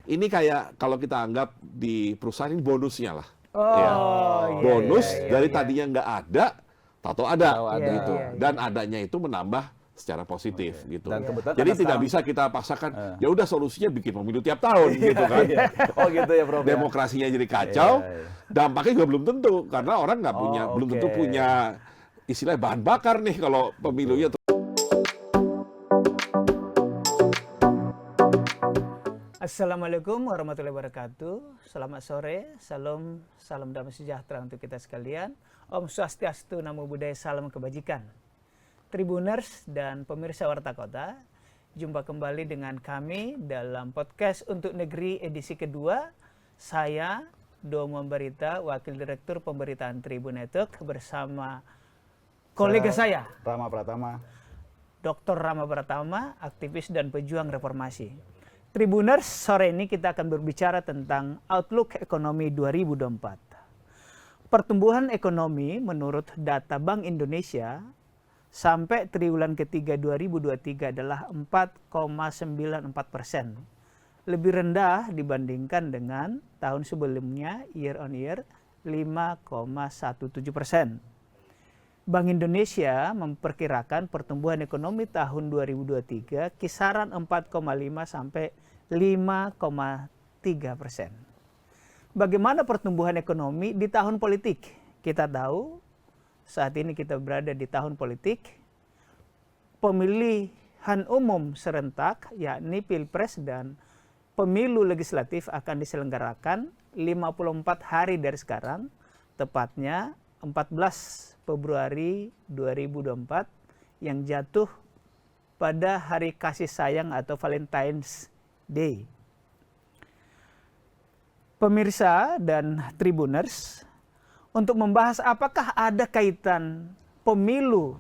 ini kayak kalau kita anggap di perusahaan ini bonusnya lah. Oh, Ya. iya, Bonus iya, dari iya. tadinya nggak ada, tahu ada, Tahu ada. gitu. Iya, iya, Dan adanya itu menambah secara positif, gitu. Dan kebetulan Jadi karena tidak sekarang- bisa kita paksakan. Ya udah solusinya bikin pemilu tiap tahun, gitu kan. Oh gitu ya Prof. ya? Demokrasinya jadi kacau, Iya, iya. dampaknya juga belum tentu karena orang nggak punya, belum tentu oke. punya istilah bahan bakar nih kalau pemilunya. Assalamualaikum warahmatullahi wabarakatuh. Selamat sore, salam damai sejahtera untuk kita sekalian. Om Swastiastu, Namo Buddhaya, salam kebajikan. Tribuners dan pemirsa Warta Kota, jumpa kembali dengan kami dalam podcast Untuk Negeri edisi kedua. Saya, Domo Barita, Wakil Direktur Pemberitaan Tribun Network bersama kolega saya, Rama Pratama. Dr. Rama Pratama, aktivis dan pejuang reformasi. Tribuners, sore ini kita akan berbicara tentang outlook ekonomi 2024. Pertumbuhan ekonomi menurut data Bank Indonesia sampai triwulan ketiga 2023 adalah 4,94%. Lebih rendah dibandingkan dengan tahun sebelumnya year on year 5,17%. Bank Indonesia memperkirakan pertumbuhan ekonomi tahun 2023 kisaran 4,5 sampai 5,3%. Bagaimana pertumbuhan ekonomi di tahun politik? Kita tahu saat ini kita berada di tahun politik. Pemilihan umum serentak yakni Pilpres dan pemilu legislatif akan diselenggarakan 54 hari dari sekarang, tepatnya 14 Februari 2024 yang jatuh pada hari kasih sayang atau Valentine's Day. Pemirsa dan Tribuners, untuk membahas apakah ada kaitan pemilu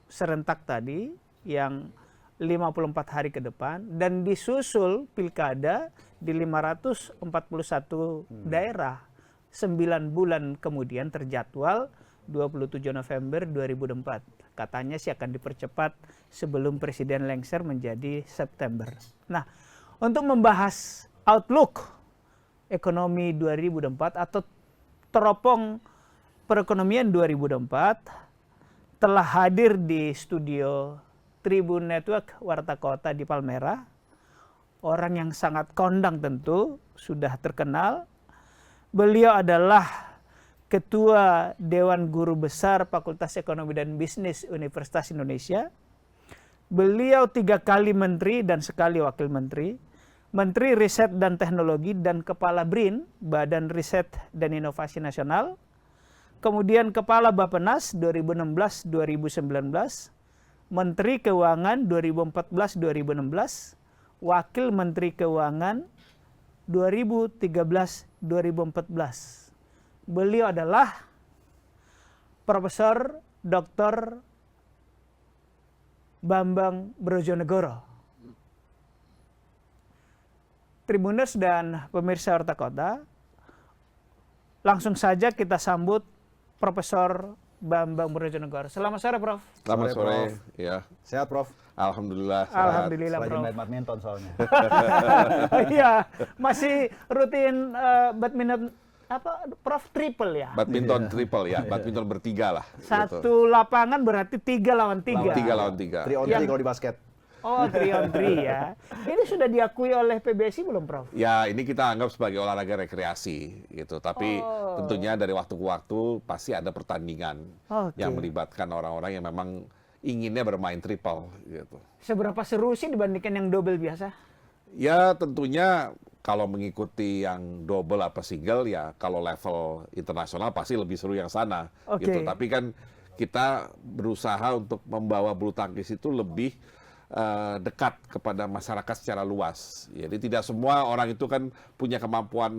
serentak tadi yang 54 hari ke depan dan disusul pilkada di 541 daerah 9 bulan kemudian terjadwal 27 November 2024. Katanya sih akan dipercepat sebelum Presiden lengser menjadi September. Nah, untuk membahas outlook ekonomi 2024 atau teropong perekonomian 2024 telah hadir di studio Tribun Network Warta Kota di Palmerah. Orang yang sangat kondang tentu, sudah terkenal. Beliau adalah Ketua Dewan Guru Besar Fakultas Ekonomi dan Bisnis Universitas Indonesia. Beliau 3 kali menteri dan sekali wakil menteri. Menteri Riset dan Teknologi dan Kepala BRIN, Badan Riset dan Inovasi Nasional. Kemudian Kepala Bappenas 2016-2019. Menteri Keuangan 2014-2016. Wakil Menteri Keuangan 2013-2014. Beliau adalah Profesor Dr. Bambang Brojonegoro. Tribuners dan pemirsa Warta Kota, langsung saja kita sambut Profesor Bambang Brojonegoro. Selamat sore, Prof. Selamat Sore, sore, Prof. ya. Sehat Prof. Alhamdulillah. Sehat. Alhamdulillah, Lagi Prof. main badminton soalnya. Iya, masih rutin badminton apa, Prof, triple ya? Badminton triple ya, badminton bertiga lah. Satu lapangan berarti 3 lawan 3. 3 lawan 3. 3 on 3 kalau di basket. Oh, 3 on 3 ya. Ini sudah diakui oleh PBSI belum, Prof? Ya, ini kita anggap sebagai olahraga rekreasi gitu. Tapi tentunya dari waktu ke waktu pasti ada pertandingan Oke. yang melibatkan orang-orang yang memang inginnya bermain triple gitu. Seberapa seru sih dibandingkan yang double biasa? Ya, tentunya kalau mengikuti yang double apa single ya kalau level internasional pasti lebih seru yang sana Oke. gitu. Tapi kan kita berusaha untuk membawa bulu tangkis itu lebih dekat kepada masyarakat secara luas. Jadi tidak semua orang itu kan punya kemampuan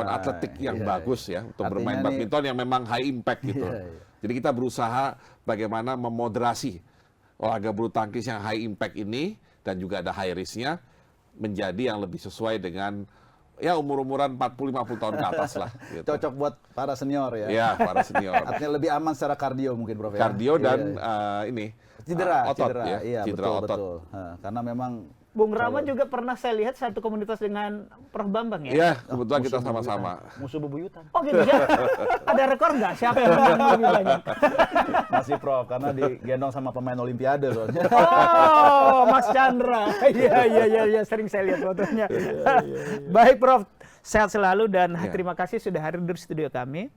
atletik yang bagus ya untuk Artinya bermain badminton yang memang high impact gitu. Iya, iya. Jadi kita berusaha bagaimana memoderasi olahraga bulu tangkis yang high impact ini dan juga ada high risk-nya menjadi yang lebih sesuai dengan ya umur-umuran 40-50 tahun ke atas lah. Gitu. Cocok buat para senior ya. Ya, para senior. Artinya lebih aman secara kardio mungkin Prof ya. Kardio dan Iya. ini Cedera, otot cedera. ya, Iya, cedera betul, otot. betul. Karena memang Bung Rama juga pernah saya lihat satu komunitas dengan Prof Bambang ya? Iya, kebetulan kita sama-sama. Musuh bebuyutan. Oh gitu ya? Ada rekor nggak? Siapa yang menang lebih banyak? Masih Prof, karena digendong sama pemain Olimpiade soalnya. Oh, Mas Chandra. Iya, sering saya lihat fotonya. Baik Prof, sehat selalu dan terima kasih sudah hadir di studio kami.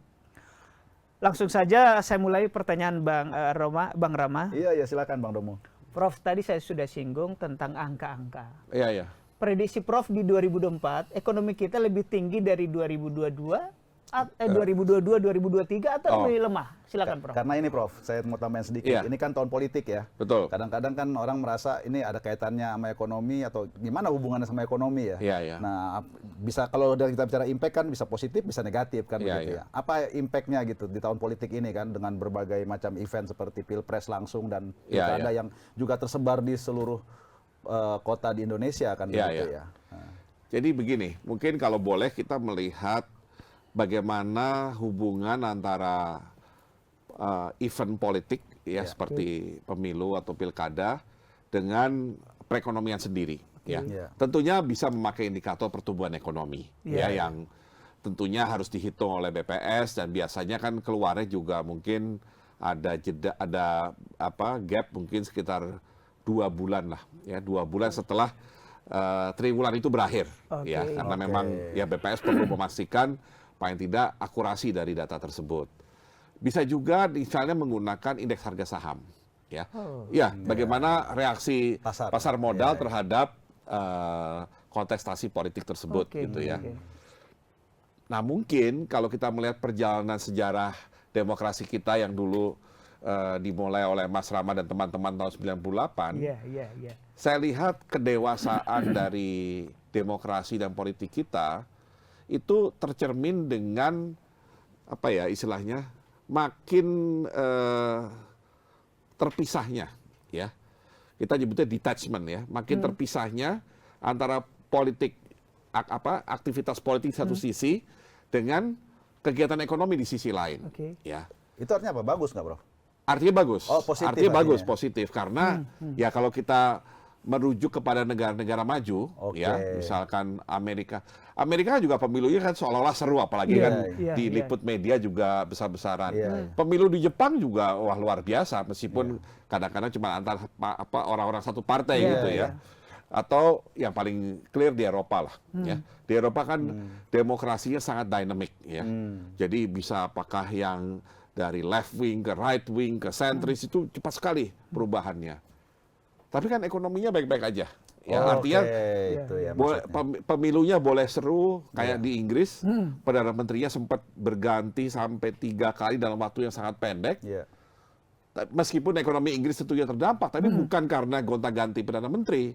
Langsung saja saya mulai pertanyaan Bang Rama. Iya, silakan Bang Domo. Prof, tadi saya sudah singgung tentang angka-angka. Iya. Prediksi Prof di 2024, ekonomi kita lebih tinggi dari 2022-2023 atau lebih lemah? Silakan Prof. Karena ini Prof, saya mau tambahin sedikit. Iya. Ini kan tahun politik ya. Betul. Kadang-kadang kan orang merasa ini ada kaitannya sama ekonomi atau gimana hubungannya sama ekonomi ya. Iya. Nah, bisa kalau dari kita bicara impact kan bisa positif, bisa negatif kan Iya, begitu iya. ya. Apa impactnya gitu di tahun politik ini kan dengan berbagai macam event seperti Pilpres langsung dan Iya, pilkada iya. yang juga tersebar di seluruh kota di Indonesia kan Iya, begitu iya. ya. Nah. Jadi begini, mungkin kalau boleh kita melihat bagaimana hubungan antara event politik ya seperti pemilu atau pilkada dengan perekonomian sendiri ya. Iya. Tentunya bisa memakai indikator pertumbuhan ekonomi ya yang tentunya harus dihitung oleh BPS dan biasanya kan keluarnya juga mungkin ada jeda gap mungkin sekitar 2 bulan lah ya, 2 bulan setelah triwulan itu berakhir ya, karena memang ya BPS perlu memastikan paling tidak akurasi dari data tersebut. Bisa juga misalnya menggunakan indeks harga saham ya. Bagaimana reaksi pasar modal terhadap kontestasi politik tersebut gitu ya. Nah, mungkin kalau kita melihat perjalanan sejarah demokrasi kita yang dulu dimulai oleh Mas Rama dan teman-teman tahun 98. Iya. Saya lihat kedewasaan dari demokrasi dan politik kita itu tercermin dengan apa ya istilahnya makin terpisahnya ya. Kita nyebutnya detachment ya, makin terpisahnya antara politik aktivitas politik satu sisi dengan kegiatan ekonomi di sisi lain. Ya. Itu artinya apa? Bagus nggak, Prof? Artinya bagus. Oh, positif artinya bagus, artinya. positif karena ya kalau kita merujuk kepada negara-negara maju, ya misalkan Amerika juga pemilunya kan seolah-olah seru, apalagi kan diliput media juga besar-besaran. Pemilu di Jepang juga wah luar biasa, meskipun kadang-kadang cuma antar orang-orang satu partai gitu ya. Atau yang paling clear di Eropa lah, ya. Di Eropa kan demokrasinya sangat dynamic, ya. Jadi bisa apakah yang dari left wing ke right wing ke sentris itu cepat sekali perubahannya. Tapi kan ekonominya baik-baik aja. Ya, artinya itu ya, pemilunya boleh seru kayak di Inggris, Perdana Menterinya sempat berganti sampai 3 kali dalam waktu yang sangat pendek. Meskipun ekonomi Inggris tentunya terdampak, tapi bukan karena gonta-ganti Perdana Menteri.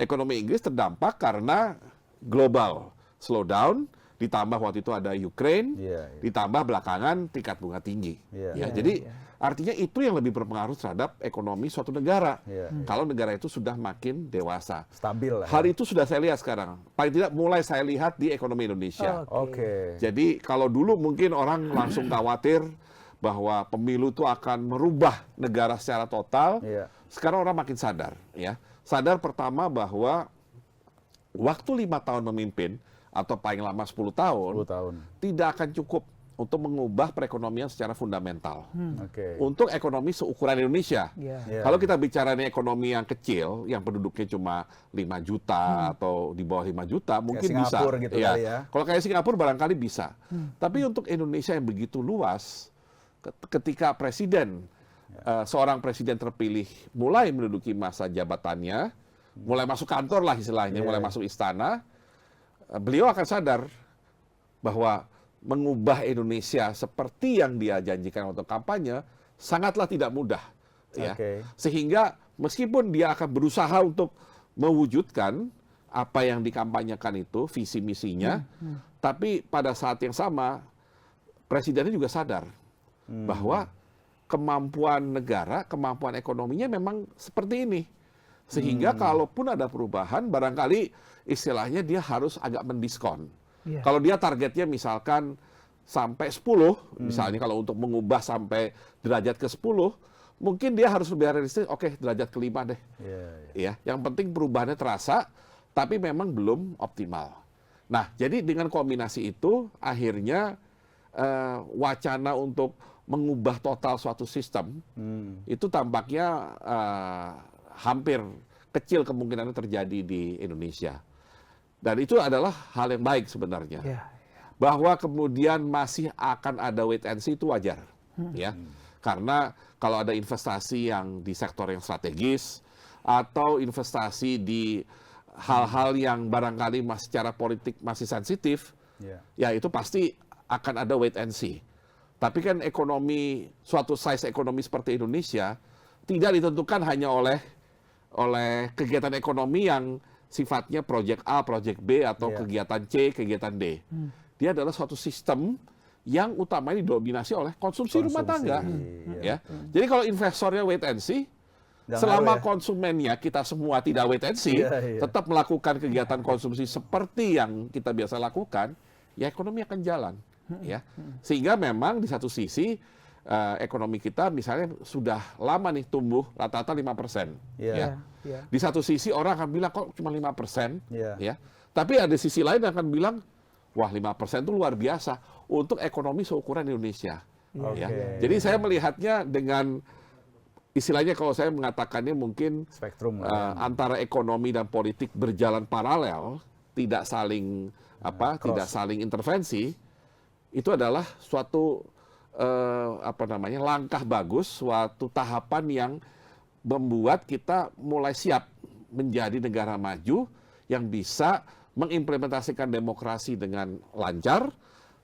Ekonomi Inggris terdampak karena global slowdown, ditambah waktu itu ada Ukraine, ditambah belakangan tingkat bunga tinggi. Jadi artinya itu yang lebih berpengaruh terhadap ekonomi suatu negara. Kalau negara itu sudah makin dewasa. Stabil lah. Hal itu sudah saya lihat sekarang. Paling tidak mulai saya lihat di ekonomi Indonesia. Jadi kalau dulu mungkin orang langsung khawatir bahwa pemilu itu akan merubah negara secara total. Sekarang orang makin sadar. Ya. Sadar pertama bahwa waktu 5 tahun memimpin, atau paling lama 10 tahun, tidak akan cukup untuk mengubah perekonomian secara fundamental. Untuk ekonomi seukuran Indonesia. Kalau kita bicara nih ekonomi yang kecil, yang penduduknya cuma 5 juta atau di bawah 5 juta, mungkin kayak bisa. Singapura gitu kali ya. Kalau kayak Singapura barangkali bisa. Tapi untuk Indonesia yang begitu luas, ketika seorang presiden terpilih mulai menduduki masa jabatannya, mulai masuk kantor lah istilahnya, mulai masuk istana, beliau akan sadar bahwa mengubah Indonesia seperti yang dia janjikan untuk kampanye sangatlah tidak mudah, ya. Sehingga meskipun dia akan berusaha untuk mewujudkan apa yang dikampanyekan itu visi misinya, tapi pada saat yang sama presidennya juga sadar bahwa kemampuan negara, kemampuan ekonominya memang seperti ini. Sehingga kalaupun ada perubahan, barangkali istilahnya dia harus agak mendiskon. Kalau dia targetnya misalkan sampai 10, misalnya kalau untuk mengubah sampai derajat ke 10, mungkin dia harus lebih realistis, oke derajat kelima deh. Ya, yang penting perubahannya terasa, tapi memang belum optimal. Nah, jadi dengan kombinasi itu, akhirnya wacana untuk mengubah total suatu sistem, itu tampaknya hampir kecil kemungkinannya terjadi di Indonesia. Dan itu adalah hal yang baik sebenarnya. Bahwa kemudian masih akan ada wait and see itu wajar. Ya. Karena kalau ada investasi yang di sektor yang strategis atau investasi di hal-hal yang barangkali secara politik masih sensitif, ya itu pasti akan ada wait and see. Tapi kan ekonomi, suatu size ekonomi seperti Indonesia tidak ditentukan hanya oleh kegiatan ekonomi yang sifatnya proyek A, proyek B, atau kegiatan C, kegiatan D. Dia adalah suatu sistem yang utamanya didominasi oleh konsumsi rumah tangga. Ya. Jadi kalau investornya wait and see, selama konsumennya kita semua tidak wait and see, tetap melakukan kegiatan konsumsi seperti yang kita biasa lakukan, ya ekonomi akan jalan. Ya. Sehingga memang di satu sisi ekonomi kita misalnya sudah lama nih tumbuh rata-rata 5%. Ya. Di satu sisi orang akan bilang kok cuma 5%. Ya. Tapi ada sisi lain yang akan bilang, wah 5% itu luar biasa untuk ekonomi seukuran Indonesia. Ya. Jadi saya melihatnya dengan istilahnya kalau saya mengatakannya mungkin spektrum antara ekonomi dan politik berjalan paralel, tidak saling tidak saling intervensi, itu adalah suatu langkah bagus, suatu tahapan yang membuat kita mulai siap menjadi negara maju yang bisa mengimplementasikan demokrasi dengan lancar,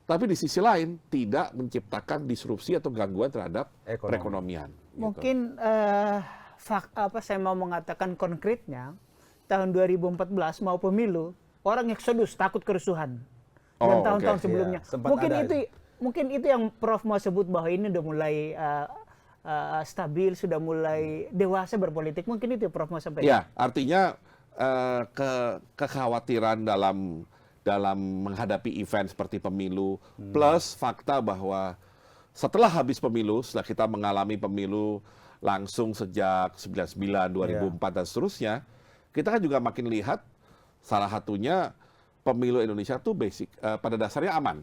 tapi di sisi lain tidak menciptakan disrupsi atau gangguan terhadap perekonomian. Mungkin saya mau mengatakan konkretnya, tahun 2014 mau pemilu, orang eksodus takut kerusuhan. Dan tahun-tahun sebelumnya. Mungkin itu yang Prof mau sebut bahwa ini udah mulai stabil, sudah mulai dewasa berpolitik. Mungkin itu Prof mau sampaikan. Ya, artinya kekhawatiran dalam menghadapi event seperti pemilu, plus fakta bahwa setelah habis pemilu, setelah kita mengalami pemilu langsung sejak 99, 2004 dan seterusnya, kita kan juga makin lihat salah satunya pemilu Indonesia tuh pada dasarnya aman.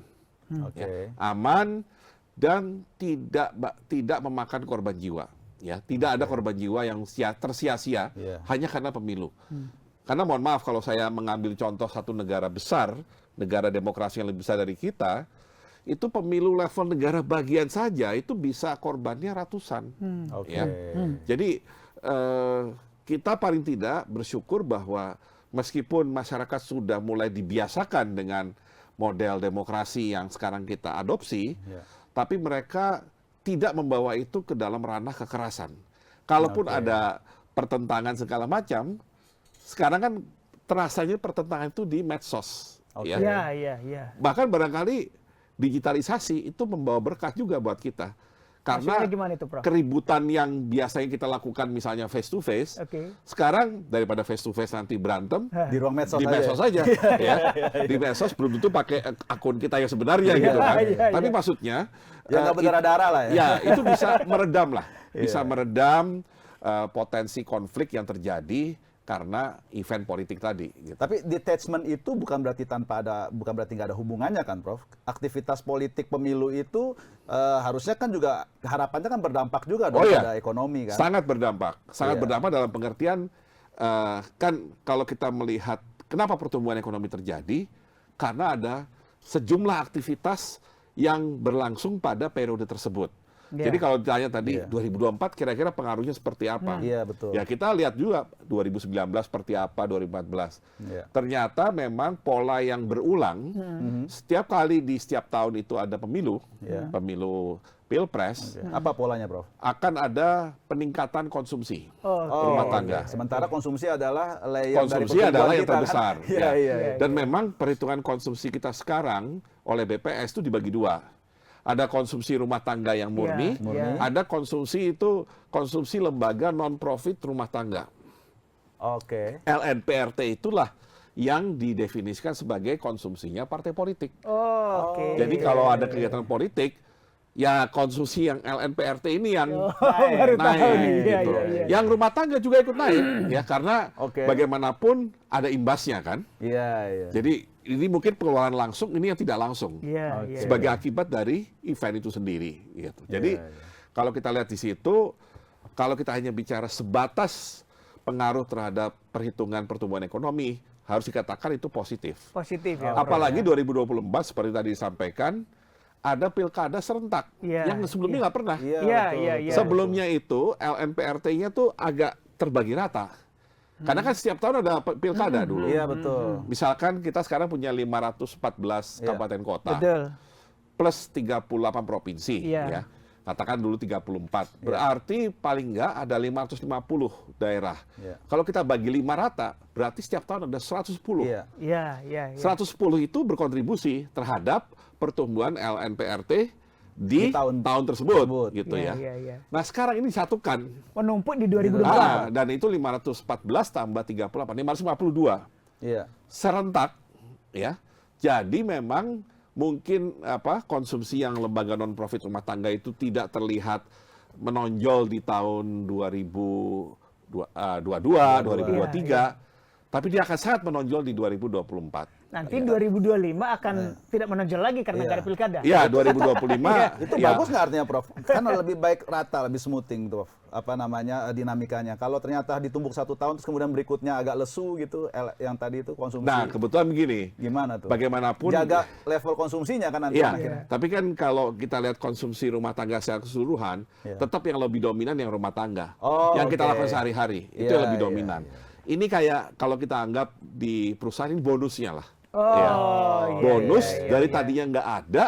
Ya, aman dan tidak memakan korban jiwa. Ya, tidak ada korban jiwa yang tersia-sia hanya karena pemilu. Karena mohon maaf kalau saya mengambil contoh satu negara besar, negara demokrasi yang lebih besar dari kita, itu pemilu level negara bagian saja itu bisa korbannya ratusan. Ya. Jadi kita paling tidak bersyukur bahwa meskipun masyarakat sudah mulai dibiasakan dengan model demokrasi yang sekarang kita adopsi, tapi mereka tidak membawa itu ke dalam ranah kekerasan. Kalaupun ada pertentangan segala macam, sekarang kan terasanya pertentangan itu di medsos. Ya. Bahkan barangkali digitalisasi itu membawa berkah juga buat kita. Karena itu, keributan yang biasanya kita lakukan misalnya face to face, sekarang daripada face to face nanti berantem di ruang medsos, di medsos saja. Ya. Di medsos belum tentu pakai akun kita yang sebenarnya gitu kan. Tapi maksudnya ya nggak berdarah-darah lah ya. Ya, itu bisa meredam lah. Bisa meredam potensi konflik yang terjadi karena event politik tadi. Gitu. Tapi detachment itu bukan berarti nggak ada hubungannya kan, Prof? Aktivitas politik pemilu itu harusnya kan juga harapannya kan berdampak juga pada ekonomi kan? Sangat berdampak, berdampak dalam pengertian kan kalau kita melihat kenapa pertumbuhan ekonomi terjadi karena ada sejumlah aktivitas yang berlangsung pada periode tersebut. Jadi kalau ditanya tadi 2024 kira-kira pengaruhnya seperti apa? Iya, betul. Ya kita lihat juga 2019 seperti apa, 2014. Ternyata memang pola yang berulang setiap kali di setiap tahun itu ada pemilu, pemilu Pilpres. Apa polanya, Prof? Akan ada peningkatan konsumsi rumah tangga. Sementara konsumsi adalah yang terbesar. Kan? Dan memang perhitungan konsumsi kita sekarang oleh BPS itu dibagi dua. Ada konsumsi rumah tangga yang murni, ada konsumsi lembaga non-profit rumah tangga. LNPRT itulah yang didefinisikan sebagai konsumsinya partai politik. Jadi kalau ada kegiatan politik, ya konsumsi yang LNPRT ini yang baru tahu naik nih. Iya, gitu. iya, iya. Yang rumah tangga juga ikut naik ya karena Oke. bagaimanapun ada imbasnya kan. Iya, iya. Jadi ini mungkin pengeluaran langsung, ini yang tidak langsung Iya, Oke. iya. sebagai akibat dari event itu sendiri gitu. Jadi Iya, iya. kalau kita lihat di situ, kalau kita hanya bicara sebatas pengaruh terhadap perhitungan pertumbuhan ekonomi, harus dikatakan itu positif. Positif ya. Prof, Apalagi ya. 2024 seperti tadi disampaikan, ada pilkada serentak Iya, yang sebelumnya nggak pernah. Iya, Iya, betul, iya, betul. iya. Sebelumnya itu LNPRT-nya tuh agak terbagi rata. Karena kan setiap tahun ada pilkada dulu. Iya, betul. Misalkan kita sekarang punya 514 Iya. kabupaten kota Betul. plus 38 provinsi Iya. ya. Katakan dulu 34. Berarti paling nggak ada 550 daerah. Iya. Kalau kita bagi 5 rata, berarti setiap tahun ada 110. Iya. Iya, iya, iya. 110 itu berkontribusi terhadap pertumbuhan LNPRT di Di tahun tersebut gitu Iya, ya. iya, iya. Nah, sekarang ini disatukan. Menumpuk di 2024. Dan itu 514 tambah 38, 552 Iya. serentak ya. Jadi memang mungkin konsumsi yang lembaga non profit rumah tangga itu tidak terlihat menonjol di tahun 2022, 2023, tapi dia akan sangat menonjol di 2024. Nanti 2025 akan tidak menonjol lagi karena nggak ada pilkada. Iya, 2025. Itu ya. bagus nggak artinya, Prof? Kan lebih baik rata, lebih smoothing, Prof. Dinamikanya. Kalau ternyata ditumbuk 1 tahun, terus kemudian berikutnya agak lesu gitu, yang tadi itu konsumsi. Nah, kebetulan begini. Gimana tuh? Bagaimanapun Jaga level konsumsinya kan nanti Iya, akhirnya. tapi kan kalau kita lihat konsumsi rumah tangga secara keseluruhan, Iya. tetap yang lebih dominan yang rumah tangga. Oh, yang kita oke. lakukan sehari-hari, itu Iya, yang lebih iya, dominan. iya. Ini kayak kalau kita anggap di perusahaan ini bonusnya lah. Oh, Ya. iya, Bonus iya, iya, dari iya. tadinya nggak ada,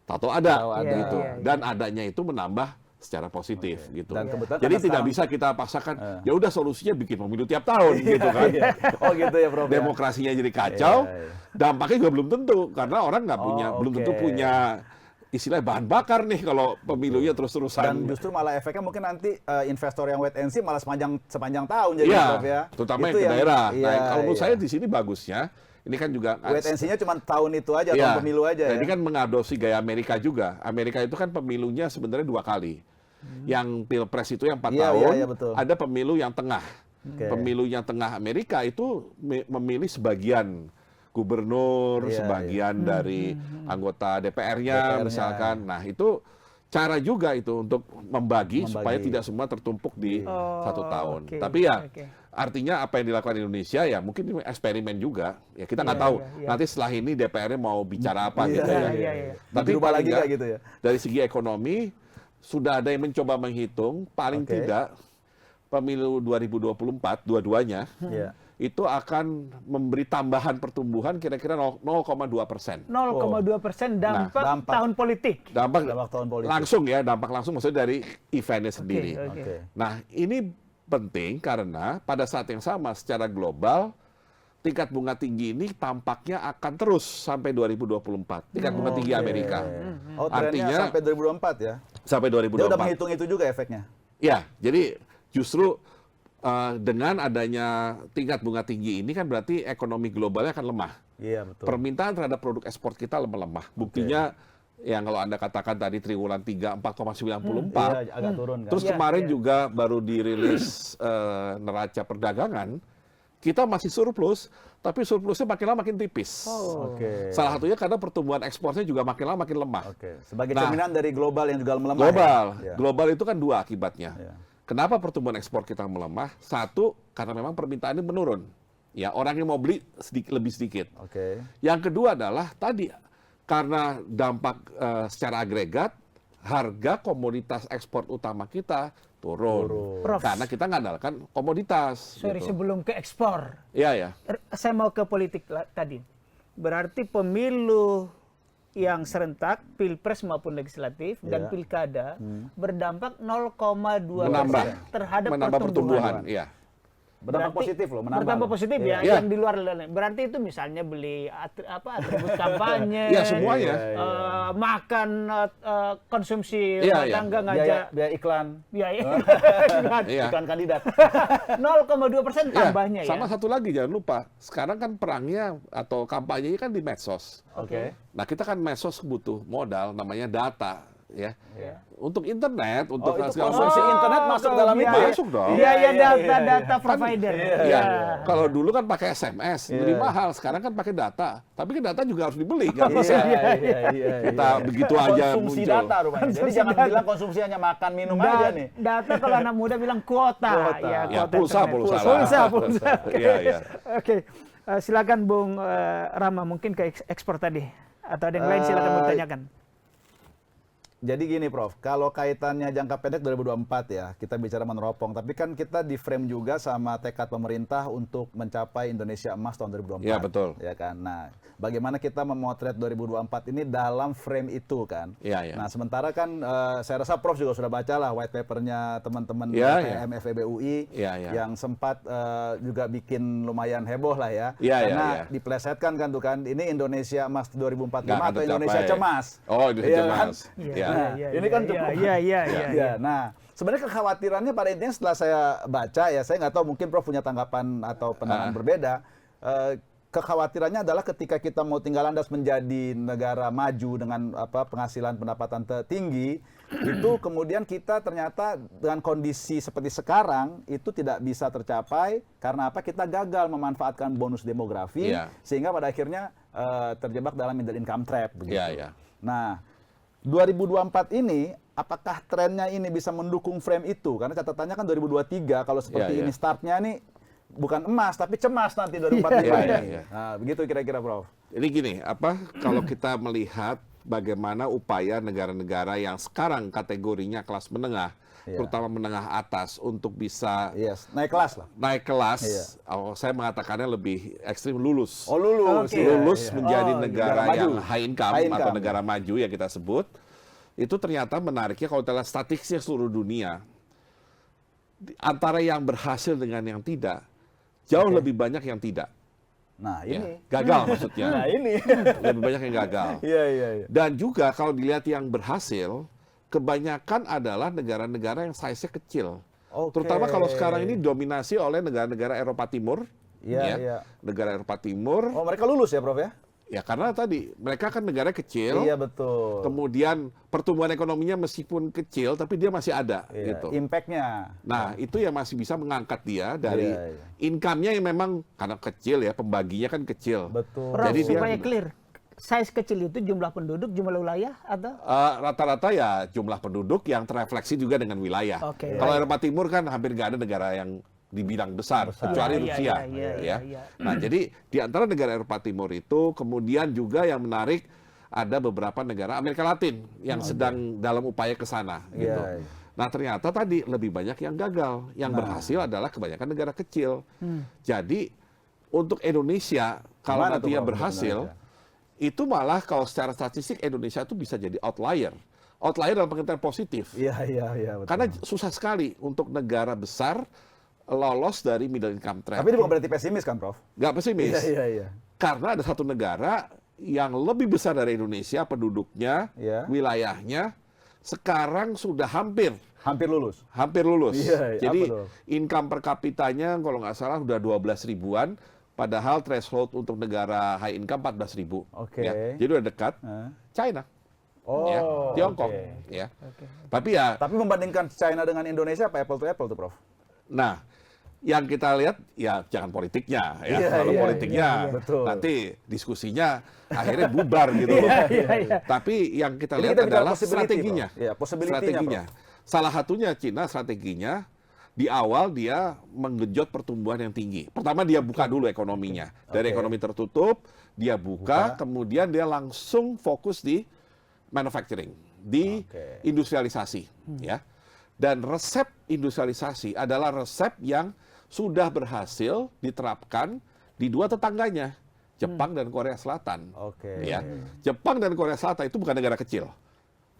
tahu ada, Tahu ada. gitu. Iya, iya. Dan adanya itu menambah secara positif gitu. Dan kebetulan Jadi karena tidak sekarang- bisa kita paksakan, ya udah solusinya bikin pemilu tiap tahun gitu kan. Oh gitu ya, Prof. ya? Demokrasinya jadi kacau, Iya, iya. dampaknya juga belum tentu karena orang nggak punya, Oh, belum oke. tentu punya istilahnya bahan bakar nih kalau pemilunya terus-terusan. Dan justru malah efeknya mungkin nanti investor yang wait and see malah sepanjang tahun jadi, Iya, Prof ya. terutama Itu yang ke daerah. Iya, Nah, kalau menurut iya. saya di sini bagusnya, ini kan juga Wait and see-nya cuma tahun itu aja, Iya. tahun pemilu aja Jadi ya. kan mengadopsi gaya Amerika juga. Amerika itu kan pemilunya sebenarnya 2 kali. Yang pilpres itu yang 4 Iya, tahun, iya, betul. ada pemilu yang tengah. Oke. Pemilu yang tengah Amerika itu memilih sebagian gubernur, Iya, sebagian dari anggota DPR-nya DPR-nya. misalkan. Nah, itu cara juga itu untuk membagi supaya tidak semua tertumpuk di Oh, 1 tahun. oke, Tapi ya oke. artinya apa yang dilakukan di Indonesia ya mungkin ini eksperimen juga. Ya kita nggak Iya, tahu iya, iya. nanti setelah ini DPR-nya mau bicara apa Iya, gitu ya. iya, iya. Tapi Dirubah paling lagi nggak, nggak gitu ya? dari segi ekonomi sudah ada yang mencoba menghitung paling Oke. tidak pemilu 2024 dua-duanya Iya. itu akan memberi tambahan pertumbuhan kira-kira 0,2%. 0,2% dampak dampak. tahun politik. Dampak Dampak tahun politik. langsung ya, dampak langsung maksudnya dari eventnya sendiri. Oke. Oke. Nah, ini penting karena pada saat yang sama secara global tingkat bunga tinggi ini tampaknya akan terus sampai 2024. Tingkat bunga tinggi Amerika. Oh, trennya Artinya sampai 2024 ya. sampai Dia udah 2024. menghitung itu juga efeknya. Ya, jadi justru dengan adanya tingkat bunga tinggi ini kan berarti ekonomi globalnya akan lemah. Iya, betul. Permintaan terhadap produk ekspor kita lemah. Buktinya yang kalau Anda katakan tadi triwulan 3 4,94. Iya, agak turun kan. Terus Iya, kemarin iya. juga baru dirilis neraca perdagangan, kita masih surplus, tapi surplusnya makin lama makin tipis. Oke. Salah satunya karena pertumbuhan ekspornya juga makin lama makin lemah. Oke. Sebagai Nah, cerminan dari global yang juga melemah. Global, Ya? global itu kan 2 akibatnya. Iya. Kenapa pertumbuhan ekspor kita melemah? 1, karena memang permintaannya menurun. Ya, orang yang mau beli lebih sedikit. Oke. Yang kedua adalah tadi karena dampak secara agregat harga komoditas ekspor utama kita turun. Prof. Karena kita ngandalkan komoditas. Sorry, gitu. sebelum ke ekspor. Iya ya. Saya mau ke politik tadi. Berarti pemilu yang serentak, pilpres maupun legislatif dan Iya. pilkada berdampak 0,2% Menambah. terhadap Menambah pertumbuhan. pertumbuhan. Iya. Berdampak Berarti positif loh, menambah. Berdampak loh. positif Iya. ya, Iya. yang di luar. Berarti itu misalnya beli atribut kampanye, Iya, semuanya. makan konsumsi Iya, rumah iya. tangga Biaya, ngajak. biaya iklan. Biaya. Iya. Iklan kandidat. 0,2% Iya, tambahnya ya. sama satu lagi jangan lupa, sekarang kan perangnya atau kampanyenya kan di medsos. Oke. Nah, kita kan medsos butuh modal namanya data. ya. Iya. Untuk internet, untuk itu segala konsumsi macam. internet masuk dalam itu ya? Masuk dong. Iya, Iya, data provider. Iya, Ya, kalau dulu kan pakai SMS, beli Iya. mahal. Sekarang kan pakai data. Tapi kan data juga harus dibeli, nggak Iya, bisa. iya. Kita begitu aja konsumsi muncul. data rupanya. Jadi Konsumsi jangan data. bilang konsumsi hanya makan minum aja nih. Data kalau anak muda bilang kuota. Kuota. Ya, Ya, kuota pulsa, internet. pulsa lah. Pulsa. Oke. Iya, iya. Oke. Silakan Bung Rama, mungkin ke ekspor tadi. Atau ada yang lain silakan mau ditanyakan. Jadi gini Prof, kalau kaitannya jangka pendek 2024 ya, kita bicara meneropong. Tapi kan kita di frame juga sama tekad pemerintah untuk mencapai Indonesia Emas tahun 2024. Iya, betul. Ya kan. Nah, bagaimana kita memotret 2024 ini dalam frame itu kan. Iya, iya. Nah, sementara kan saya rasa Prof juga sudah baca lah white papernya teman-teman Iya, PTM FEB UI Iya, iya. yang sempat juga bikin lumayan heboh lah ya. Iya, Karena iya. diplesetkan kan tuh kan, ini Indonesia Emas 2045 Nggak akan atau Indonesia tercapai. cemas. Oh, Indonesia Iya kan? cemas. Iya, Nah, ini kan cukup. Iya. Ya, nah sebenarnya kekhawatirannya pada intinya setelah saya baca ya, saya nggak tahu mungkin Prof punya tanggapan atau pandangan berbeda. Kekhawatirannya adalah ketika kita mau tinggal landas menjadi negara maju dengan penghasilan pendapatan tinggi, itu kemudian kita ternyata dengan kondisi seperti sekarang itu tidak bisa tercapai karena apa? Kita gagal memanfaatkan bonus demografi sehingga pada akhirnya terjebak dalam middle income trap begitu. Iya. Nah, 2024 ini apakah trennya ini bisa mendukung frame itu? Karena catatannya kan 2023 kalau seperti ini startnya nih bukan emas tapi cemas nanti 2045 ini. Nah, begitu kira-kira Prof. Jadi gini, kalau kita melihat bagaimana upaya negara-negara yang sekarang kategorinya kelas menengah, terutama menengah atas untuk bisa naik kelas lah. Naik kelas, saya mengatakannya lebih ekstrim lulus. Oh, lulus. Oke. Lulus menjadi negara negara yang maju. high income High atau income. negara maju yang kita sebut. Itu ternyata menariknya kalau kita lihat statistiknya seluruh dunia, antara yang berhasil dengan yang tidak, jauh lebih banyak yang tidak. Nah, Ya, ini. gagal maksudnya. Nah, ini. Lebih banyak yang gagal. Iya. Dan juga kalau dilihat yang berhasil, kebanyakan adalah negara-negara yang size-nya kecil. Oke. Terutama kalau sekarang ini dominasi oleh negara-negara Eropa Timur. Iya. Negara Eropa Timur. Oh, mereka lulus ya, Prof ya? Ya karena tadi mereka kan negara kecil. Iya, betul. Kemudian pertumbuhan ekonominya meskipun kecil, tapi dia masih ada. Iya, Gitu. impact-nya. Nah, itu yang masih bisa mengangkat dia dari Iya. income-nya yang memang karena kecil ya, pembaginya kan kecil. Betul. Prof, Jadi dia- supaya clear, size kecil itu jumlah penduduk, jumlah wilayah atau? Rata-rata ya jumlah penduduk yang terefleksi juga dengan wilayah. Oke. Kalau Eropa Timur kan hampir nggak ada negara yang dibilang besar, kecuali Iya, Rusia. iya. Nah, jadi di antara negara Eropa Timur itu kemudian juga yang menarik ada beberapa negara Amerika Latin yang sedang dalam upaya ke sana. Gitu. Iya. Nah, ternyata tadi lebih banyak yang gagal. Yang berhasil adalah kebanyakan negara kecil. Jadi untuk Indonesia kalau Gimana nanti tuh, yang Prof, berhasil, sebenarnya? itu malah kalau secara statistik Indonesia itu bisa jadi outlier. Outlier dalam pengertian positif. Iya, betul. Karena susah sekali untuk negara besar lolos dari middle income trap. Tapi ini bukan berarti pesimis kan, Prof? Nggak pesimis. Iya. Karena ada satu negara yang lebih besar dari Indonesia penduduknya, Iya. wilayahnya, sekarang sudah hampir Hampir lulus. lulus. Iya, Jadi apa tuh? income per kapitanya kalau nggak salah udah 12 ribuan, padahal threshold untuk negara high income 14 ribu. Oke. Ya. Jadi udah dekat. China. Oh, Ya, Tiongkok. oke. Ya. Tapi ya, Tapi membandingkan China dengan Indonesia apa apple to apple tuh, Prof? nah, yang kita lihat ya jangan politiknya ya. Iya, Kalau iya, politiknya iya, betul. nanti diskusinya akhirnya bubar gitu. Iya. Tapi yang kita Ini lihat kita bicara adalah possibility, strateginya. Prof. Iya, possibility-nya, Salah satunya Cina strateginya di awal dia menggenjot pertumbuhan yang tinggi. Pertama dia buka dulu ekonominya. Dari Oke. ekonomi tertutup, dia buka, kemudian dia langsung fokus di manufacturing, di Oke. industrialisasi, ya. Dan resep industrialisasi adalah resep yang sudah berhasil diterapkan di dua tetangganya, Jepang dan Korea Selatan. Oke. Ya, Jepang dan Korea Selatan itu bukan negara kecil.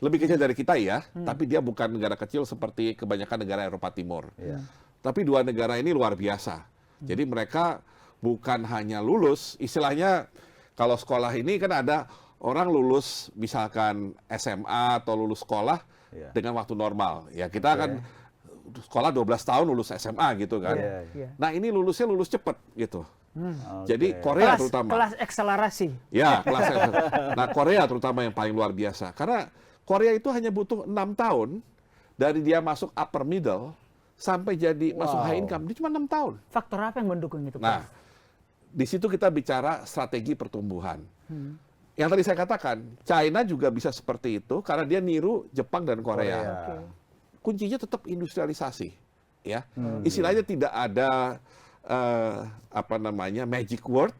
Lebih kecil dari kita ya, tapi dia bukan negara kecil seperti kebanyakan negara Eropa Timur. Iya. Tapi dua negara ini luar biasa. Jadi mereka bukan hanya lulus, istilahnya kalau sekolah ini kan ada orang lulus misalkan SMA atau lulus sekolah Iya. dengan waktu normal. Ya kita kan sekolah 12 tahun lulus SMA gitu kan. Iya. Nah ini lulusnya lulus cepet gitu. Oke. Jadi Korea terutama. Kelas akselerasi. Ya, kelas. Nah, Korea terutama yang paling luar biasa. Karena Korea itu hanya butuh 6 tahun dari dia masuk upper middle sampai jadi masuk high income. Dia cuma 6 tahun. Faktor apa yang mendukung itu, Prof? Nah, di situ kita bicara strategi pertumbuhan. Yang tadi saya katakan, China juga bisa seperti itu karena dia niru Jepang dan Korea. Oke. Kuncinya tetap industrialisasi, ya. Istilahnya tidak ada magic word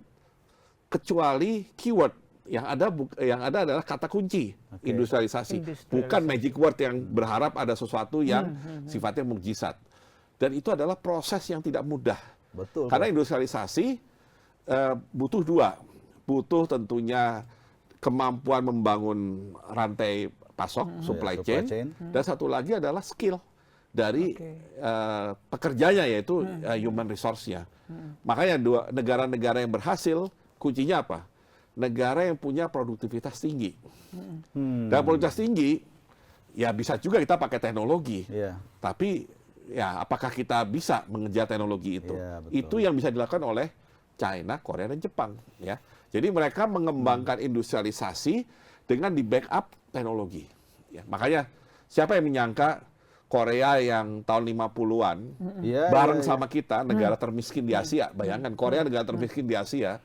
kecuali keyword. Yang ada adalah kata kunci, industrialisasi. Bukan magic word yang berharap ada sesuatu yang sifatnya mukjizat. Dan itu adalah proses yang tidak mudah. Betul. Karena industrialisasi butuh dua. Butuh tentunya kemampuan membangun rantai pasok, supply chain. Dan satu lagi adalah skill dari pekerjanya, yaitu human resource-nya. Makanya negara-negara yang berhasil, kuncinya apa? Negara yang punya produktivitas tinggi. Dan produktivitas tinggi, ya bisa juga kita pakai teknologi. Tapi ya apakah kita bisa mengejar teknologi itu? Itu yang bisa dilakukan oleh China, Korea, dan Jepang. Ya. Jadi mereka mengembangkan industrialisasi dengan di backup teknologi. Ya, makanya siapa yang menyangka Korea yang tahun 50-an bareng sama kita, negara termiskin di Asia. Bayangkan, Korea negara termiskin di Asia.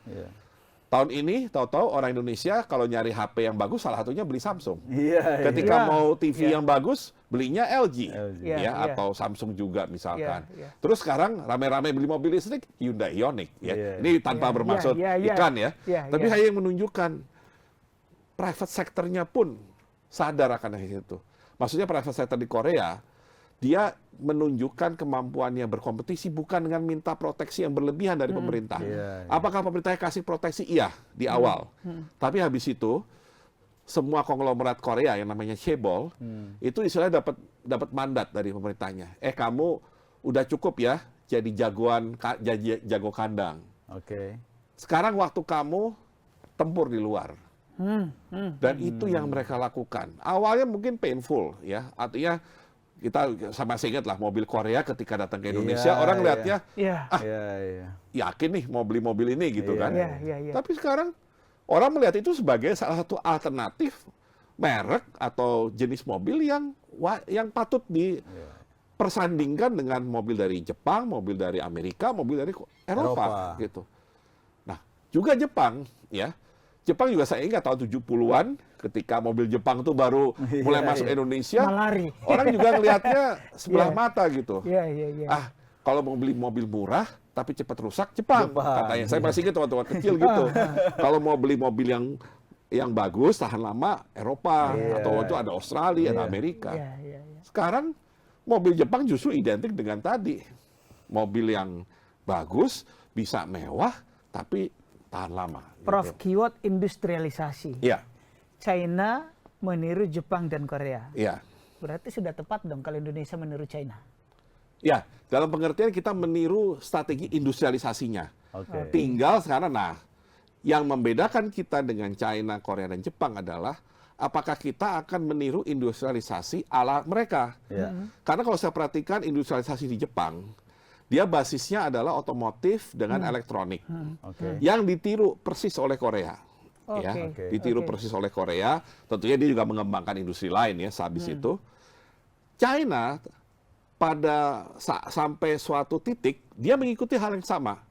Tahun ini, tahu-tahu orang Indonesia kalau nyari HP yang bagus, salah satunya beli Samsung. Ketika mau TV yang bagus, belinya LG, atau Samsung juga misalkan. Terus sekarang rame-rame beli mobil listrik, Hyundai Ioniq. Ini tanpa bermaksud iklan ya. Tapi hanya yang menunjukkan private sector-nya pun sadar akan itu. Maksudnya private sector di Korea, dia menunjukkan kemampuannya berkompetisi bukan dengan minta proteksi yang berlebihan dari pemerintah. Apakah pemerintah kasih proteksi? Iya, di awal. Tapi habis itu, semua konglomerat Korea yang namanya chaebol, itu istilahnya dapat mandat dari pemerintahnya. Kamu udah cukup ya jadi jago kandang. Sekarang waktu kamu tempur di luar. Dan itu yang mereka lakukan. Awalnya mungkin painful ya, artinya kita sama ingat lah mobil Korea ketika datang ke Indonesia, orang lihatnya yakin nih mau beli mobil ini gitu kan. Tapi sekarang orang melihat itu sebagai salah satu alternatif merek atau jenis mobil yang patut dipersandingkan dengan mobil dari Jepang, mobil dari Amerika, mobil dari Eropa. Gitu. Nah, juga Jepang ya. Jepang juga saya ingat tahun 70-an ketika mobil Jepang itu baru mulai masuk Indonesia, orang juga ngelihatnya sebelah mata gitu. Kalau mau beli mobil murah tapi cepat rusak, Jepang. Katanya. Saya masih ingat waktu kecil gitu. Kalau mau beli mobil yang bagus, tahan lama, Eropa. Atau waktu ada Australia, ada Amerika. Sekarang mobil Jepang justru identik dengan tadi. Mobil yang bagus, bisa mewah, tapi tahan lama. Prof, keyword industrialisasi. China meniru Jepang dan Korea. Berarti sudah tepat dong kalau Indonesia meniru China. Ya, dalam pengertian kita meniru strategi industrialisasinya. Tinggal sekarang, yang membedakan kita dengan China, Korea, dan Jepang adalah apakah kita akan meniru industrialisasi ala mereka. Karena kalau saya perhatikan industrialisasi di Jepang, dia basisnya adalah otomotif dengan elektronik, yang ditiru persis oleh Korea. Ditiru persis oleh Korea. Tentunya dia juga mengembangkan industri lain ya sehabis itu. China sampai suatu titik dia mengikuti hal yang sama.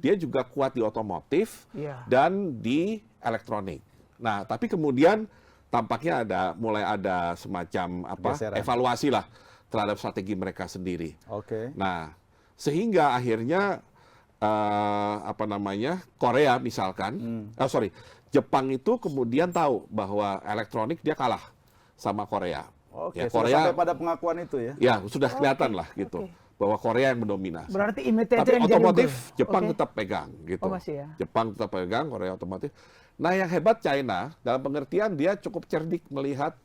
Dia juga kuat di otomotif dan di elektronik. Nah, tapi kemudian tampaknya mulai ada semacam evaluasi lah terhadap strategi mereka sendiri. Nah, sehingga akhirnya Korea misalkan, Jepang itu kemudian tahu bahwa elektronik dia kalah sama Korea. Korea sampai pada pengakuan itu ya? Ya, sudah kelihatan lah gitu. Bahwa Korea yang mendominasi. Berarti imitator tapi yang otomotif Jepang tetap pegang gitu. Masih ya? Jepang tetap pegang, Korea otomotif. Nah, yang hebat China dalam pengertian dia cukup cerdik melihat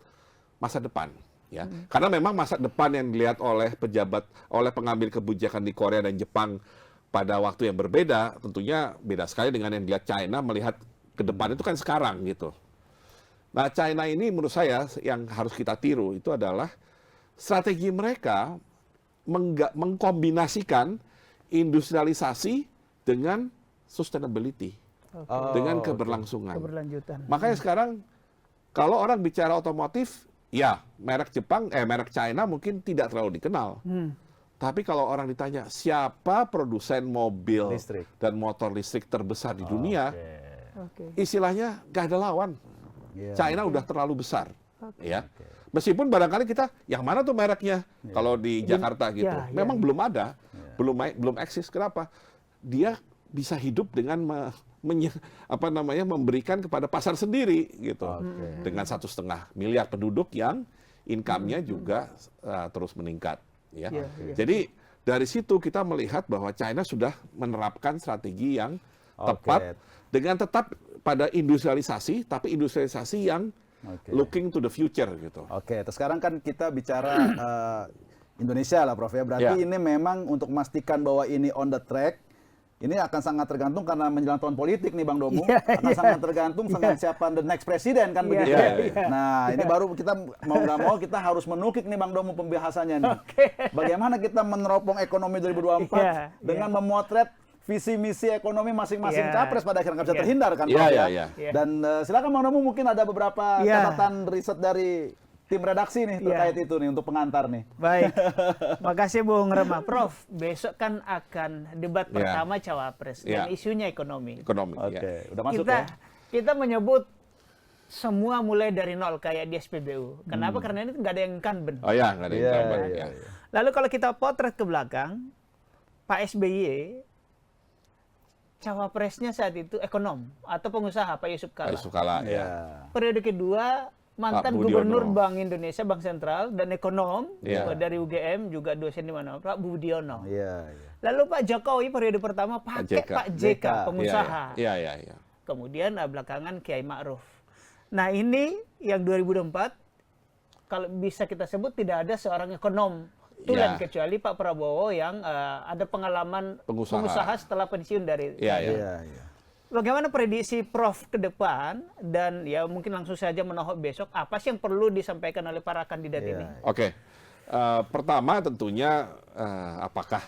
masa depan. Ya, karena memang masa depan yang dilihat oleh pengambil kebijakan di Korea dan Jepang pada waktu yang berbeda, tentunya beda sekali dengan yang dilihat China melihat ke depan itu kan sekarang gitu. Nah, China ini menurut saya yang harus kita tiru itu adalah strategi mereka mengkombinasikan industrialisasi dengan sustainability, dengan keberlangsungan. Keberlanjutan. Makanya sekarang kalau orang bicara otomotif, Ya, merek China mungkin tidak terlalu dikenal. Tapi kalau orang ditanya siapa produsen mobil Listrik. dan motor listrik terbesar di dunia, Oke. istilahnya gak ada lawan. Iya. China udah terlalu besar, ya. Meskipun barangkali kita yang mana tuh mereknya kalau di Jakarta gitu, ya, memang belum ada, belum eksis. Kenapa? Dia bisa hidup dengan memberikan kepada pasar sendiri gitu, dengan 1,5 miliar penduduk yang income-nya juga terus meningkat, ya. Jadi dari situ kita melihat bahwa China sudah menerapkan strategi yang tepat dengan tetap pada industrialisasi, tapi industrialisasi yang looking to the future gitu. Oke, terus sekarang kan kita bicara Indonesia lah, Prof ya. Berarti ini memang untuk memastikan bahwa ini on the track, ini akan sangat tergantung karena menjelang tahun politik nih Bang Domu, akan sangat tergantung dengan siapa the next presiden kan begitu. Nah, ini baru kita mau nggak mau kita harus menukik nih Bang Domu pembahasannya nih. Bagaimana kita meneropong ekonomi 2024 dengan memotret visi misi ekonomi masing-masing capres pada akhirnya nggak bisa terhindar kan Prof ya. Dan silakan Bang Domu, mungkin ada beberapa catatan riset dari tim redaksi nih terkait itu nih untuk pengantar nih. Baik, makasih Bung Rema. Prof, besok kan akan debat pertama cawapres dan isunya ekonomi. Oke, udah masuk Kita menyebut semua mulai dari nol kayak di SPBU. Kenapa? Karena ini nggak ada yang incumbent. Oh ya, nggak ada yang incumbent. Lalu kalau kita potret ke belakang, Pak SBY cawapresnya saat itu ekonom atau pengusaha, Pak Yusuf Kalla. Pak Yusuf Kalla, Periode kedua mantan Gubernur Bank Indonesia, Bank Sentral, dan ekonom dari UGM, juga dosen di mana, Pak Budiono. Lalu Pak Jokowi periode pertama pakai Pak JK, pengusaha. Kemudian belakangan Kiai Ma'ruf. Nah ini yang 2024, kalau bisa kita sebut tidak ada seorang ekonom tulen kecuali Pak Prabowo yang ada pengalaman pengusaha setelah pensiun dari. Bagaimana prediksi Prof ke depan, dan ya mungkin langsung saja menohok besok, apa sih yang perlu disampaikan oleh para kandidat ini? Oke, pertama tentunya apakah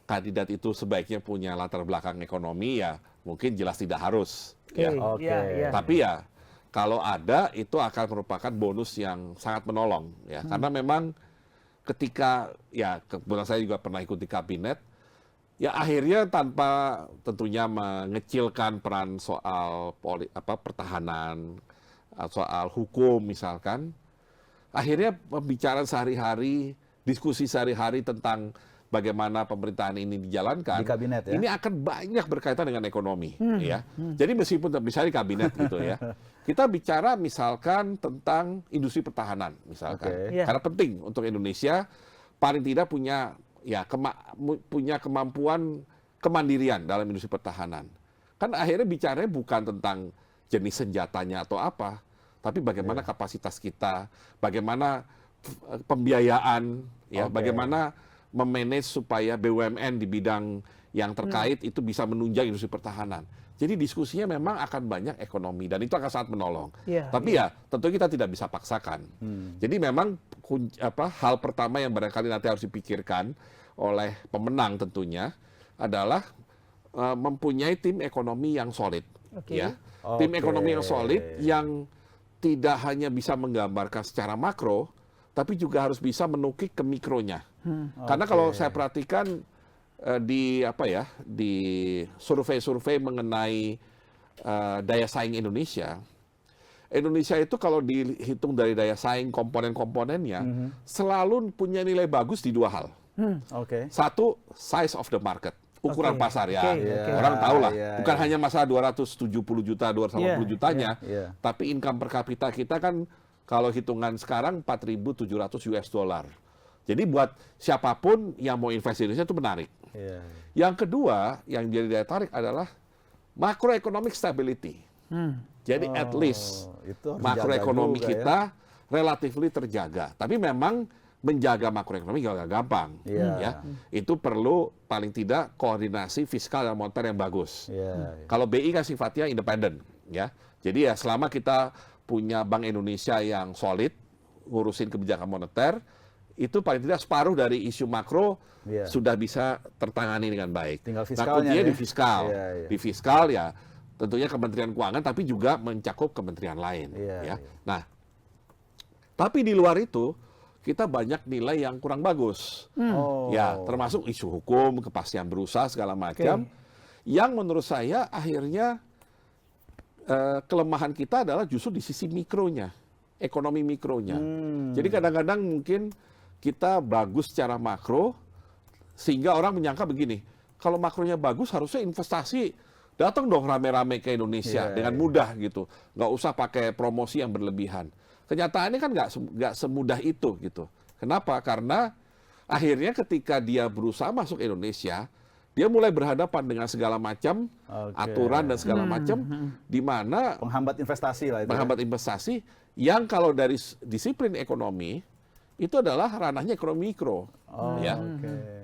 kandidat itu sebaiknya punya latar belakang ekonomi, ya mungkin jelas tidak harus. Tapi ya kalau ada itu akan merupakan bonus yang sangat menolong, ya. Karena memang ketika kebetulan saya juga pernah ikut di kabinet, ya akhirnya tanpa tentunya mengecilkan peran soal pertahanan, soal hukum misalkan, akhirnya pembicaraan sehari-hari, diskusi sehari-hari tentang bagaimana pemerintahan ini dijalankan di kabinet, ini akan banyak berkaitan dengan ekonomi, ya. Jadi meskipun misalnya di kabinet gitu ya, kita bicara misalkan tentang industri pertahanan misalkan, karena penting untuk Indonesia paling tidak punya kemampuan kemandirian dalam industri pertahanan. Kan akhirnya bicaranya bukan tentang jenis senjatanya atau apa, tapi bagaimana kapasitas kita, bagaimana pembiayaan, bagaimana memanage supaya BUMN di bidang yang terkait itu bisa menunjang industri pertahanan. Jadi diskusinya memang akan banyak ekonomi dan itu akan sangat menolong. Tapi tentu kita tidak bisa paksakan. Jadi memang hal pertama yang barangkali nanti harus dipikirkan oleh pemenang tentunya adalah mempunyai tim ekonomi yang solid. Tim ekonomi yang solid yang tidak hanya bisa menggambarkan secara makro, tapi juga harus bisa menukik ke mikronya. Karena kalau saya perhatikan di survei-survei mengenai daya saing Indonesia itu kalau dihitung dari daya saing komponen-komponennya selalu punya nilai bagus di dua hal. Satu, size of the market, ukuran pasar orang tahu lah, bukan hanya masalah 270 juta, 250 jutanya, tapi income per kapita kita kan kalau hitungan sekarang 4.700 US dollar. Jadi buat siapapun yang mau invest di Indonesia itu menarik. Yang kedua yang jadi daya tarik adalah macroeconomic stability. Jadi at least makroekonomi kita relatively terjaga. Tapi memang menjaga makroekonomi gak gampang. Itu perlu paling tidak koordinasi fiskal dan moneter yang bagus. Kalau BI kan sifatnya independen. Jadi ya selama kita punya Bank Indonesia yang solid, ngurusin kebijakan moneter, itu paling tidak separuh dari isu makro sudah bisa tertangani dengan baik. Tinggal fiskalnya di fiskal. Di fiskal ya tentunya Kementerian Keuangan tapi juga mencakup kementerian lain. Nah, Tapi di luar itu kita banyak nilai yang kurang bagus. Oh. Ya, termasuk isu hukum, kepastian berusaha segala macam. Yang menurut saya akhirnya kelemahan kita adalah justru di sisi mikronya, ekonomi mikronya. Jadi kadang-kadang mungkin kita bagus secara makro, sehingga orang menyangka begini, kalau makronya bagus harusnya investasi datang dong rame-rame ke Indonesia dengan mudah gitu, nggak usah pakai promosi yang berlebihan. Kenyataannya kan nggak semudah itu gitu. Kenapa? Karena akhirnya ketika dia berusaha masuk Indonesia, dia mulai berhadapan dengan segala macam aturan dan segala macam, di mana Penghambat investasi lah itu. menghambat investasi yang kalau dari disiplin ekonomi itu adalah ranahnya ekonomi mikro, ya,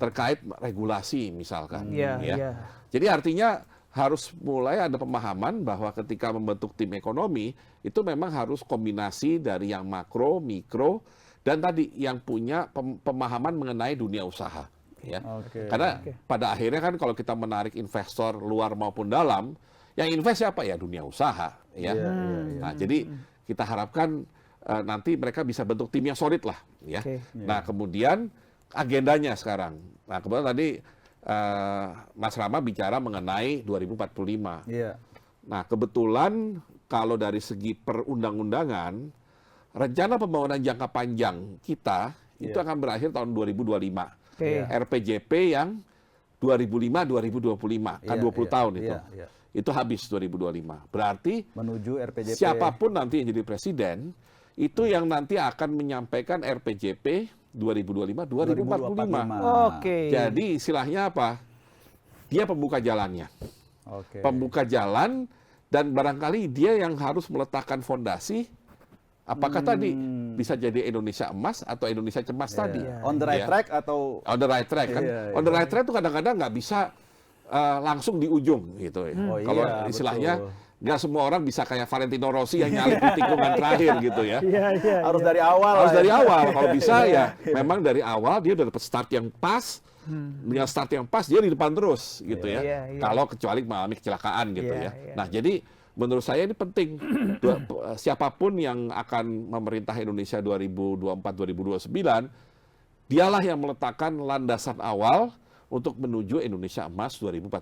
terkait regulasi misalkan. Iya, Ya. iya. Jadi artinya harus mulai ada pemahaman bahwa ketika membentuk tim ekonomi itu memang harus kombinasi dari yang makro, mikro, dan tadi yang punya pemahaman mengenai dunia usaha. Ya. Karena pada akhirnya kan kalau kita menarik investor luar maupun dalam, yang invest siapa ya dunia usaha. Ya. Nah, jadi kita harapkan nanti mereka bisa bentuk tim yang solid lah. Ya. Nah kemudian agendanya sekarang. Nah kemudian tadi Mas Rama bicara mengenai 2045. Nah kebetulan kalau dari segi perundang-undangan, rencana pembangunan jangka panjang kita itu akan berakhir tahun 2025. RPJP yang 2005-2025, kan 20 tahun itu. Itu habis 2025. Berarti menuju RPJP. Siapapun nanti yang jadi presiden, itu yang nanti akan menyampaikan RPJP 2025-2045. Jadi istilahnya apa? Dia pembuka jalannya. Pembuka jalan, dan barangkali dia yang harus meletakkan fondasi. Apakah tadi bisa jadi Indonesia emas atau Indonesia cemas tadi? On the right track atau? On the right track kan? On the right track itu kadang-kadang nggak bisa langsung di ujung gitu. Kalau istilahnya nggak semua orang bisa kayak Valentino Rossi yang nyalip di tikungan terakhir gitu ya. Harus dari awal. Harus dari awal. Kalau bisa ya memang dari awal dia udah dapat start yang pas. Dengan start yang pas dia di depan terus gitu ya. Kalau kecuali mengalami kecelakaan gitu ya. Nah jadi menurut saya ini penting. Siapapun yang akan memerintah Indonesia 2024-2029, dialah yang meletakkan landasan awal untuk menuju Indonesia Emas 2045.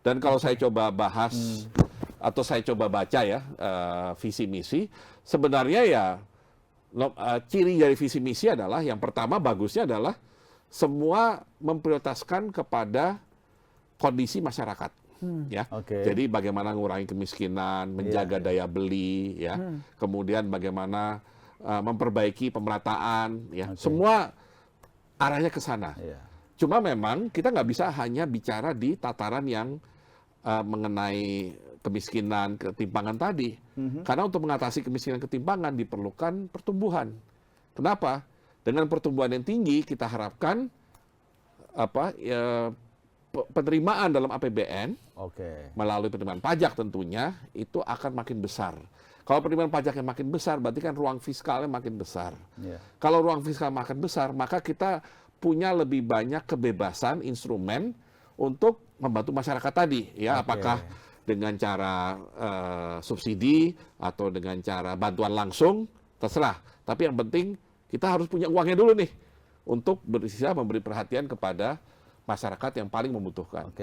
Dan kalau saya coba bahas atau saya coba baca ya visi misi, sebenarnya ya ciri dari visi misi adalah yang pertama bagusnya adalah semua memprioritaskan kepada kondisi masyarakat. Ya, jadi bagaimana mengurangi kemiskinan, menjaga daya beli, ya, kemudian bagaimana memperbaiki pemerataan, ya, semua arahnya ke sana. Cuma memang kita nggak bisa hanya bicara di tataran yang mengenai kemiskinan, ketimpangan tadi, karena untuk mengatasi kemiskinan, ketimpangan diperlukan pertumbuhan. Kenapa? Dengan pertumbuhan yang tinggi kita harapkan penerimaan dalam APBN melalui penerimaan pajak tentunya itu akan makin besar. Kalau penerimaan pajak yang makin besar berarti kan ruang fiskalnya makin besar. Kalau ruang fiskal makin besar maka kita punya lebih banyak kebebasan instrumen untuk membantu masyarakat tadi ya, apakah dengan cara subsidi atau dengan cara bantuan langsung terserah. Tapi yang penting kita harus punya uangnya dulu nih untuk bisa memberi perhatian kepada masyarakat yang paling membutuhkan.